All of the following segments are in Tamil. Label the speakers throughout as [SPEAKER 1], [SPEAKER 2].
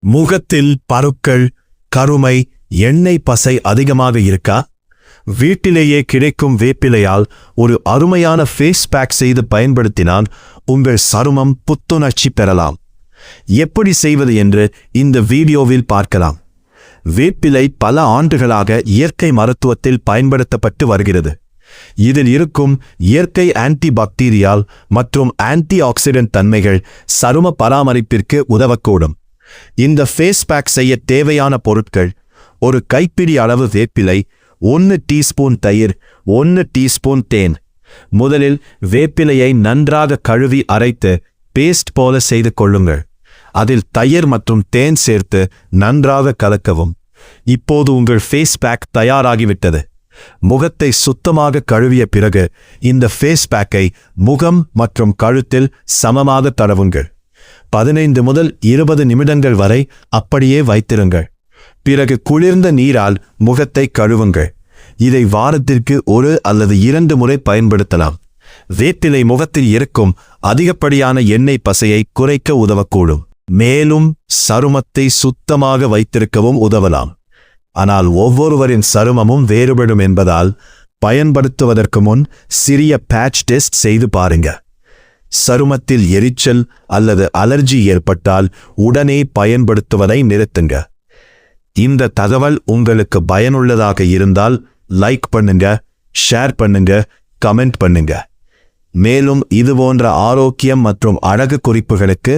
[SPEAKER 1] முகத்தில் பருக்கள், கருமை, எண்ணெய் பசை அதிகமாக இருக்கா? வீட்டிலேயே கிடைக்கும் வேப்பிலையால் ஒரு அருமையான ஃபேஸ் பேக் செய்து பயன்படுத்தினால் உங்கள் சருமம் புத்துணர்ச்சி பெறலாம். எப்படி செய்வது என்று இந்த வீடியோவில் பார்க்கலாம். வேப்பிலை பல ஆண்டுகளாக இயற்கை மருத்துவத்தில் பயன்படுத்தப்பட்டு வருகிறது. இதில் இருக்கும் இயற்கை ஆன்டிபாக்டீரியால் மற்றும் ஆன்டி ஆக்சிடென்ட் தன்மைகள் சரும பராமரிப்பிற்கு உதவக்கூடும். இந்த ஃபேஸ் பேக் செய்ய தேவையான பொருட்கள்: ஒரு கைப்பிடி அளவு வேப்பிலை, 1 டீஸ்பூன் தயிர், 1 டீஸ்பூன் தேன். முதலில் வேப்பிலையை நன்றாக கழுவி அரைத்து பேஸ்ட் போல செய்து கொள்ளுங்கள். அதில் தயிர் மற்றும் தேன் சேர்த்து நன்றாக கலக்கவும். இப்போது உங்கள் ஃபேஸ் பேக் தயாராகிவிட்டது. முகத்தை சுத்தமாக கழுவிய பிறகு இந்த ஃபேஸ் பேக்கை முகம் மற்றும் கழுத்தில் சமமாக தடவுங்கள். 15 முதல் 20 நிமிடங்கள் வரை அப்படியே வைத்திருங்கள். பிறகு குளிர்ந்த நீரால் முகத்தை கழுவுங்கள். இதை வாரத்திற்கு 1 அல்லது 2 முறை பயன்படுத்தலாம். வேப்பிலை முகத்தில் இருக்கும் அதிகப்படியான எண்ணெய் பசையை குறைக்க உதவக்கூடும். மேலும் சருமத்தை சுத்தமாக வைத்திருக்கவும் உதவலாம். ஆனால் ஒவ்வொருவரின் சருமமும் வேறுபடும் என்பதால் பயன்படுத்துவதற்கு முன் சிறிய பேட்ச் டெஸ்ட் செய்து பாருங்க. சருமத்தில் எரிச்சல் அல்லது அலர்ஜி ஏற்பட்டால் உடனே பயன்படுத்துவதை நிறுத்துங்க. இந்த தகவல் உங்களுக்கு பயனுள்ளதாக இருந்தால் லைக் பண்ணுங்க, ஷேர் பண்ணுங்க, கமெண்ட் பண்ணுங்க. மேலும் இதுபோன்ற ஆரோக்கியம் மற்றும் அழகு குறிப்புகளுக்கு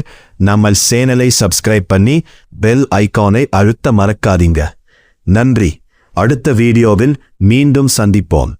[SPEAKER 1] நம்ம சேனலை சப்ஸ்கிரைப் பண்ணி பெல் ஐகானை அழுத்த மறக்காதீங்க. நன்றி. அடுத்த வீடியோவில் மீண்டும் சந்திப்போம்.